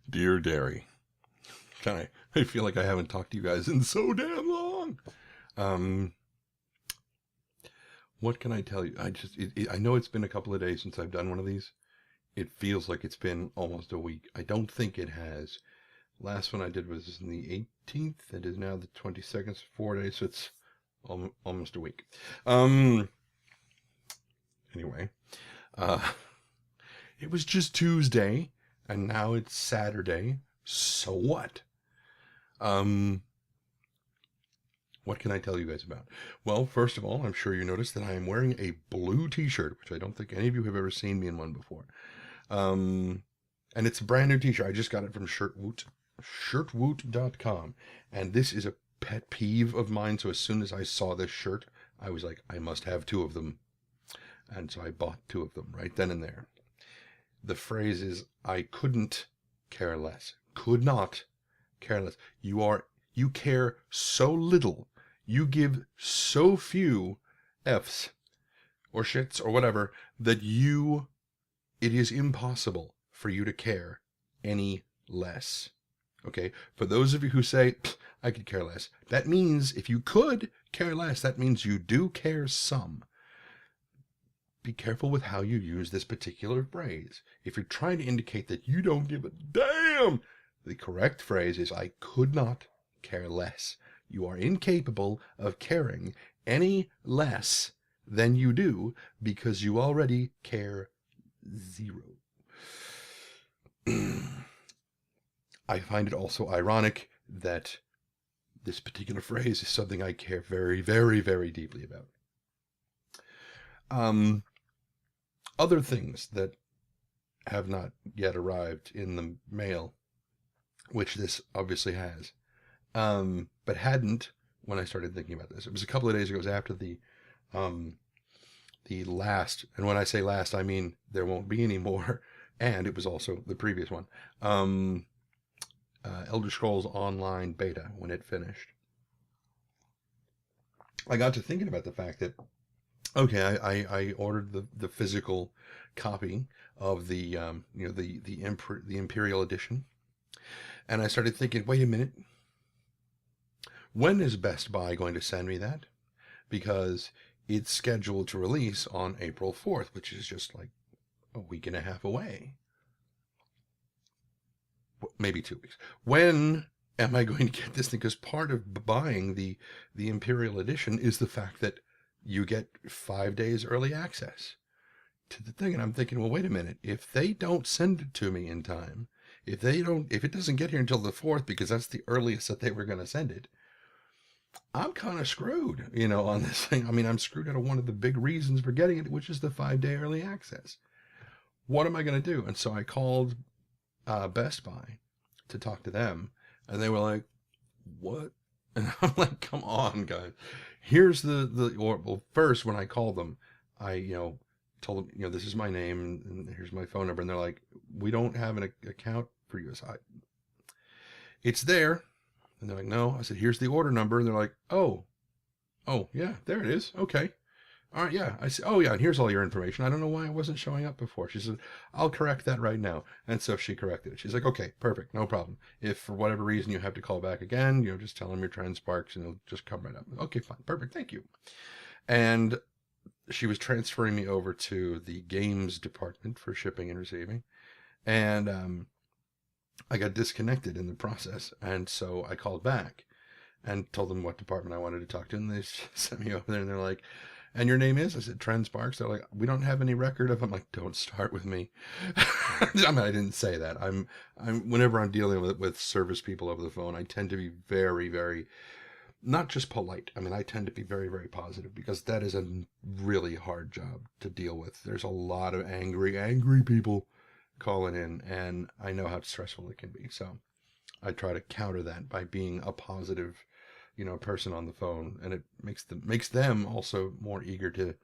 Dear Derry, I feel like I haven't talked to you guys in so damn long. Um, what can I tell you? I know it's been a couple of days since I've done one of these. It feels like it's been almost a week. I don't think it has. Last one I did was on the 18th. It is now the 22nd, so 4 days. So it's almost a week. Um, anyway, uh, it was just Tuesday, and now it's Saturday. So what? Um, what can I tell you guys about? Well, first of all, I'm sure you noticed that I am wearing a blue t-shirt, which I don't think any of you have ever seen me in one before. Um, and it's a brand new t-shirt. I just got it from shirtwoot.com. And this is a pet peeve of mine. So as soon as I saw this shirt, I was like, I must have two of them. And so I bought two of them right then and there. The phrase is, I couldn't care less. Could not care less. You care so little. You give so few F's or shits or whatever that it is impossible for you to care any less. Okay? For those of you who say, I could care less, that means if you could care less, that means you do care some. Be careful with how you use this particular phrase. If you're trying to indicate that you don't give a damn, the correct phrase is, I could not care less. You are incapable of caring any less than you do because you already care zero. I find it also ironic that this particular phrase is something I care very, very, very deeply about. Other things that have not yet arrived in the mail, which this obviously has, but hadn't when I started thinking about this. It was a couple of days ago. It was after the last, and when I say last, I mean there won't be any more, and it was also the previous one, Elder Scrolls Online beta, when it finished. I got to thinking about the fact that, okay, I ordered the physical copy of the the Imperial Edition, and I started thinking, wait a minute, when is Best Buy going to send me that? Because it's scheduled to release on April 4th, which is just like a week and a half away. Maybe 2 weeks. When am I going to get this thing? Because part of buying the Imperial Edition is the fact that you get 5 days early access to the thing. And I'm thinking, well, wait a minute. If they don't send it to me in time, if it doesn't get here until the 4th, because that's the earliest that they were going to send it, I'm kind of screwed, on this thing. I mean, I'm screwed out of one of the big reasons for getting it, which is the 5-day early access. What am I going to do? And so I called Best Buy to talk to them, and they were like, what? And I'm like, come on, guys. Here's well, first, when I called them, I, told them, this is my name and here's my phone number. And they're like, we don't have an account for you. So it's there. And they're like, no. I said, here's the order number. And they're like, oh, yeah, there it is. Okay. All right, yeah. I said, oh, yeah, and here's all your information. I don't know why it wasn't showing up before. She said, I'll correct that right now. And so she corrected it. She's like, okay, perfect, no problem. If for whatever reason you have to call back again, just tell them you're TransParks and it'll just come right up. Okay, fine, perfect, thank you. And she was transferring me over to the games department for shipping and receiving. And I got disconnected in the process. And so I called back and told them what department I wanted to talk to. And they sent me over there and they're like, and your name is? I said, TransParks. They're like, we don't have any record of. I'm like, don't start with me. I mean, I didn't say that. Whenever I'm dealing with service people over the phone, I tend to be very, very, not just polite. I mean, I tend to be very, very positive because that is a really hard job to deal with. There's a lot of angry people calling in, and I know how stressful it can be. So I try to counter that by being a positive person on the phone, and it makes them also more eager to,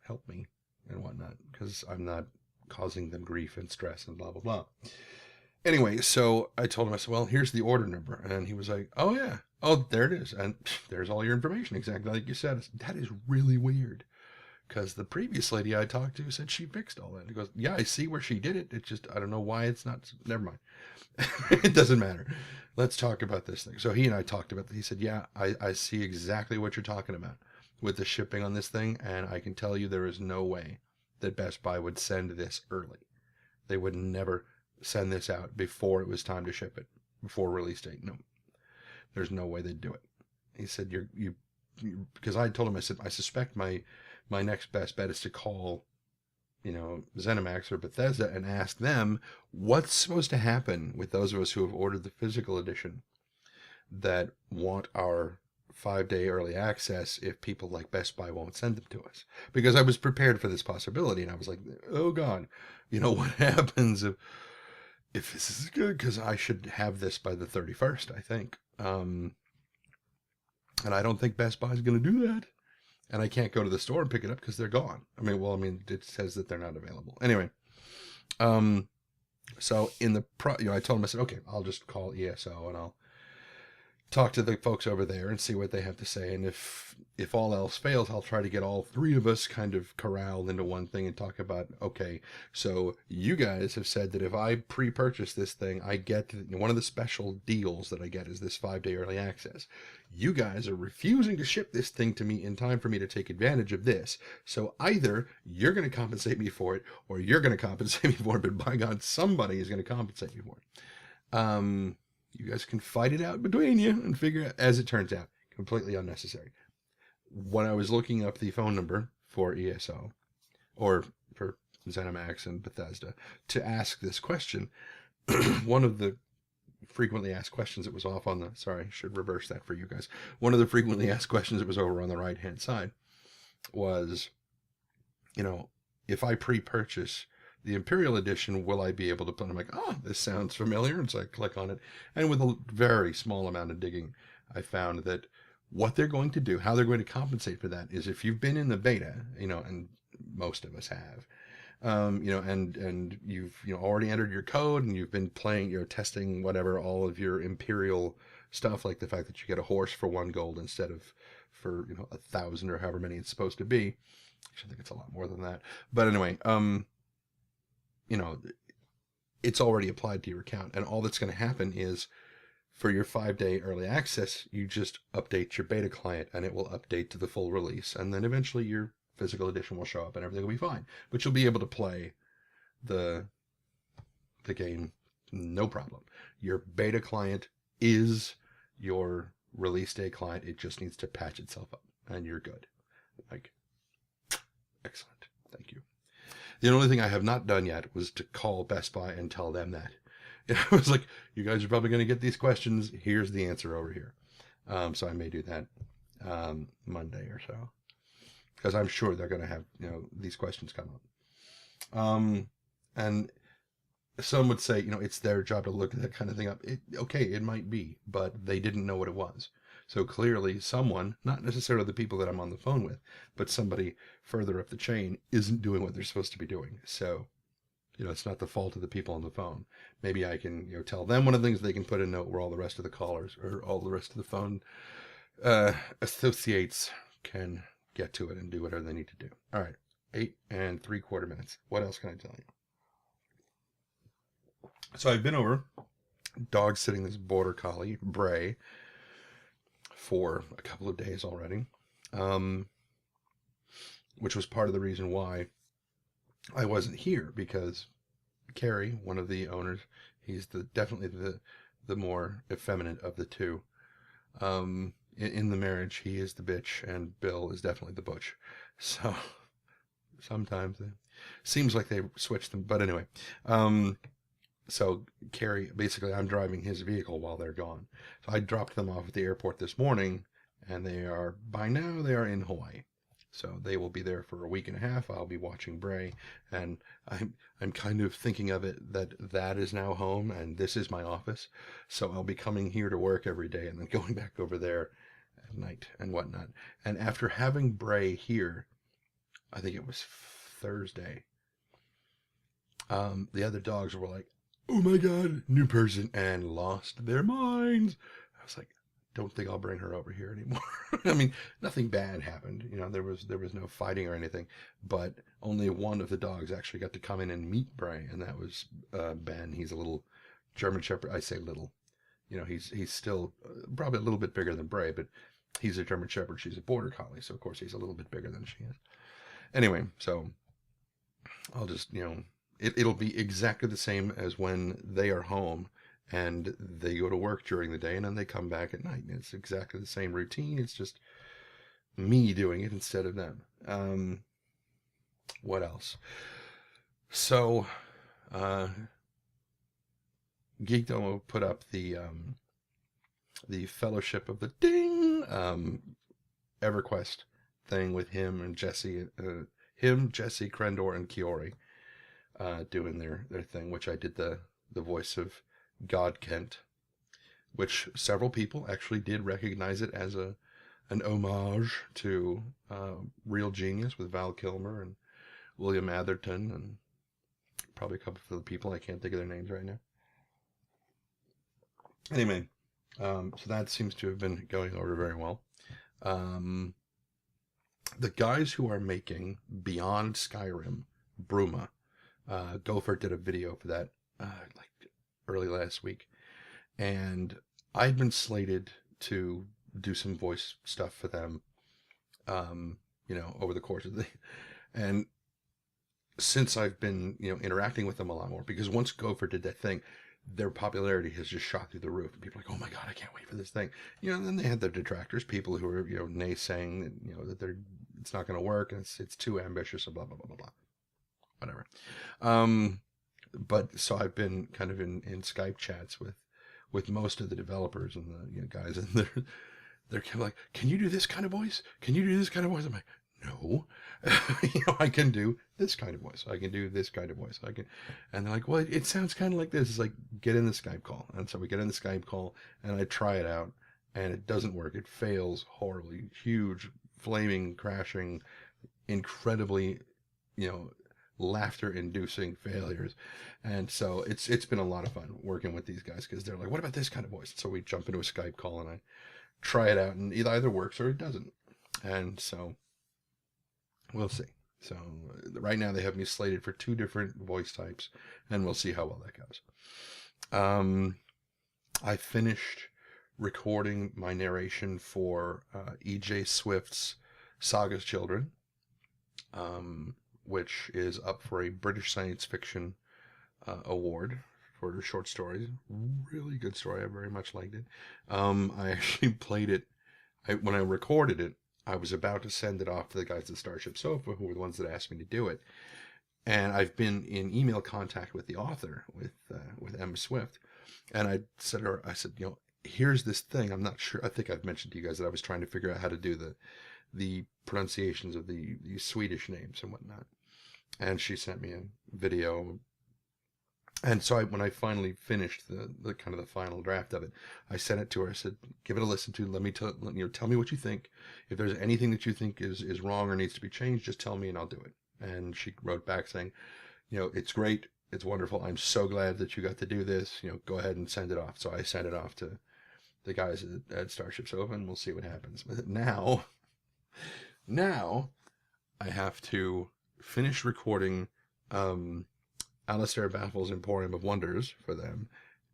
help me and whatnot, because I'm not causing them grief and stress and blah, blah, blah. Anyway, so I told him, I said, well, here's the order number. And he was like, oh, yeah. Oh, there it is. And there's all your information, exactly like you said. That is really weird, because the previous lady I talked to said she fixed all that. He goes, yeah, I see where she did it. It's just, I don't know why it's not. Never mind. It doesn't matter. Let's talk about this thing. So he and I talked about it. He said, yeah, I see exactly what you're talking about with the shipping on this thing. And I can tell you there is no way that Best Buy would send this early. They would never send this out before it was time to ship it, before release date. No, there's no way they'd do it. He said, you because I told him, I said, I suspect my next best bet is to call, ZeniMax or Bethesda and ask them what's supposed to happen with those of us who have ordered the physical edition that want our 5-day early access if people like Best Buy won't send them to us. Because I was prepared for this possibility, and I was like, oh God, what happens if this is good? Because I should have this by the 31st, I think. And I don't think Best Buy is going to do that. And I can't go to the store and pick it up because they're gone. It says that they're not available. Anyway, so I told him, I said, okay, I'll just call ESO and I'll talk to the folks over there and see what they have to say. And if all else fails, I'll try to get all three of us kind of corralled into one thing and talk about, okay, so you guys have said that if I pre-purchase this thing, I get one of the special deals that I get is this 5-day early access. You guys are refusing to ship this thing to me in time for me to take advantage of this. So either you're going to compensate me for it or you're going to compensate me for it, but by God, somebody is going to compensate me for it. You guys can fight it out between you and figure out, as it turns out, completely unnecessary. When I was looking up the phone number for ESO, or for ZeniMax and Bethesda, to ask this question, one of the frequently asked questions that was off on the, sorry, I should reverse that for you guys. One of the frequently asked questions that was over on the right-hand side was, if I pre-purchase the Imperial Edition, will I be able to put? I'm like, oh, this sounds familiar. And so I click on it. And with a very small amount of digging, I found that what they're going to do, how they're going to compensate for that, is if you've been in the beta, and most of us have, and you've already entered your code and you've been playing, testing whatever, all of your Imperial stuff, like the fact that you get a horse for 1 gold instead of for 1,000 or however many it's supposed to be. Actually, I think it's a lot more than that. But anyway, it's already applied to your account. And all that's going to happen is for your 5-day early access, you just update your beta client and it will update to the full release. And then eventually your physical edition will show up and everything will be fine. But you'll be able to play the game no problem. Your beta client is your release day client. It just needs to patch itself up and you're good. Excellent. Thank you. The only thing I have not done yet was to call Best Buy and tell them that. I was like, you guys are probably going to get these questions. Here's the answer over here. So I may do that Monday or so. Because I'm sure they're going to have, these questions come up. And some would say, it's their job to look that kind of thing up. Okay, it might be, but they didn't know what it was. So clearly someone, not necessarily the people that I'm on the phone with, but somebody further up the chain isn't doing what they're supposed to be doing. So, it's not the fault of the people on the phone. Maybe I can, tell them one of the things they can put a note where all the rest of the callers or all the rest of the phone associates can get to it and do whatever they need to do. All right, 8 3/4 minutes. What else can I tell you? So I've been over, dog sitting this border collie, Bray, for a couple of days already, which was part of the reason why I wasn't here, because Carrie, one of the owners, he's definitely the more effeminate of the two. In the marriage, he is the bitch and Bill is definitely the butch. So sometimes it seems like they switch them, but anyway. So Carrie, basically I'm driving his vehicle while they're gone. So I dropped them off at the airport this morning, and by now they are in Hawaii. So they will be there for a week and a half. I'll be watching Bray, and I'm kind of thinking of it that is now home and this is my office. So I'll be coming here to work every day and then going back over there at night and whatnot. And after having Bray here, I think it was Thursday, the other dogs were like, oh my God, new person, and lost their minds. I was like, don't think I'll bring her over here anymore. I mean, nothing bad happened. You know, there was no fighting or anything, but only one of the dogs actually got to come in and meet Bray, and that was Ben. He's a little German Shepherd. I say little. You know, he's still probably a little bit bigger than Bray, but he's a German Shepherd. She's a Border Collie, so of course he's a little bit bigger than she is. Anyway, so I'll just, you know, it'll be exactly the same as when they are home and they go to work during the day and then they come back at night. It's exactly the same routine. It's just me doing it instead of them. What else? So, Geekdom put up the Fellowship of the Ding EverQuest thing with him and Jesse, Jesse, Krendor, and Kiori doing their thing, which I did the voice of God Kent, which several people actually did recognize it as an homage to Real Genius with Val Kilmer and William Atherton and probably a couple of other people. I can't think of their names right now. Anyway, so that seems to have been going over very well. The guys who are making Beyond Skyrim, Bruma, Gopher did a video for that like early last week, and I'd been slated to do some voice stuff for them, you know, over the course of and since I've been, you know, interacting with them a lot more, because once Gopher did that thing, their popularity has just shot through the roof. And people are like, oh my God, I can't wait for this thing. You know, and then they had their detractors, people who are, you know, naysaying that, you know, that it's not going to work and it's too ambitious and blah, blah, blah, blah, blah. Whatever. But so I've been kind of in Skype chats with most of the developers and the, you know, guys, and they're kind of like, can you do this kind of voice? Can you do this kind of voice? I'm like, no, you know, I can do this kind of voice. I can do this kind of voice. I can, and they're like, well, it sounds kind of like this. It's like, get in the Skype call. And so we get in the Skype call and I try it out and it doesn't work. It fails horribly. Huge, flaming, crashing, incredibly, you know, laughter-inducing failures. And so it's been a lot of fun working with these guys because they're like, what about this kind of voice? So we jump into a Skype call and I try it out and it either works or it doesn't. And so we'll see. So right now they have me slated for 2 different voice types, and we'll see how well that goes. I finished recording my narration for E.J. Swift's Saga's Children, which is up for a British Science Fiction award for short stories. Really good story. I very much liked it. I actually played it when I recorded it. I was about to send it off to the guys at Starship Sofa, who were the ones that asked me to do it. And I've been in email contact with the author, with Emma Swift. And I said, you know, here's this thing. I'm not sure. I think I've mentioned to you guys that I was trying to figure out how to do the pronunciations of the Swedish names and whatnot. And she sent me a video. And so when I finally finished the kind of the final draft of it, I sent it to her. I said, give it a listen to. Let me tell me what you think. If there's anything that you think is wrong or needs to be changed, just tell me and I'll do it. And she wrote back saying, you know, it's great. It's wonderful. I'm so glad that you got to do this. You know, go ahead and send it off. So I sent it off to the guys at Starship Sofa, and we'll see what happens. But now I have to finish recording Alistair Baffle's Emporium of Wonders for them,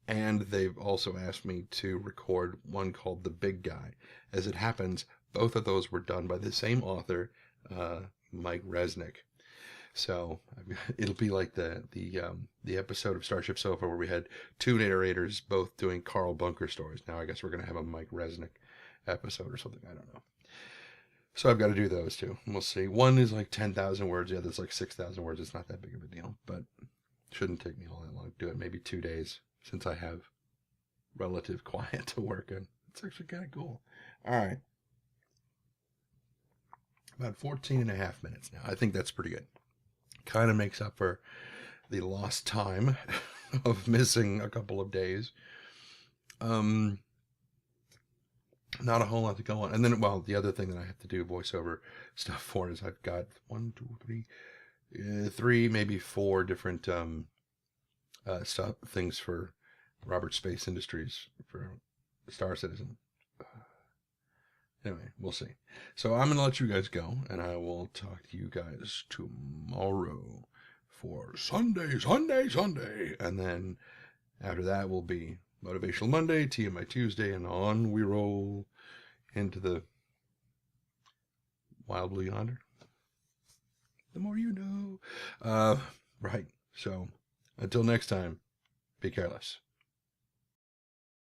and they've also asked me to record one called The Big Guy. As it happens, both of those were done by the same author, Mike Resnick. So it'll be like the episode of Starship Sofa where we had 2 narrators both doing Carl Bunker stories. Now I guess we're going to have a Mike Resnick episode or something. I don't know. So I've got to do those 2. We'll see. One is like 10,000 words. The other's like 6,000 words. It's not that big of a deal, but shouldn't take me all that long to do it. Maybe 2 days since I have relative quiet to work in. It's actually kind of cool. All right. About 14 and a half minutes now. I think that's pretty good. Kind of makes up for the lost time of missing a couple of days. Not a whole lot to go on. And then, well, the other thing that I have to do voiceover stuff for is I've got 3, maybe 4 different things for Robert Space Industries for Star Citizen. Anyway, we'll see. So I'm going to let you guys go, and I will talk to you guys tomorrow for Sunday. And then after that will be Motivational Monday, TMI Tuesday, and on we roll into the wild blue yonder. The more you know. Right. So until next time, be careless.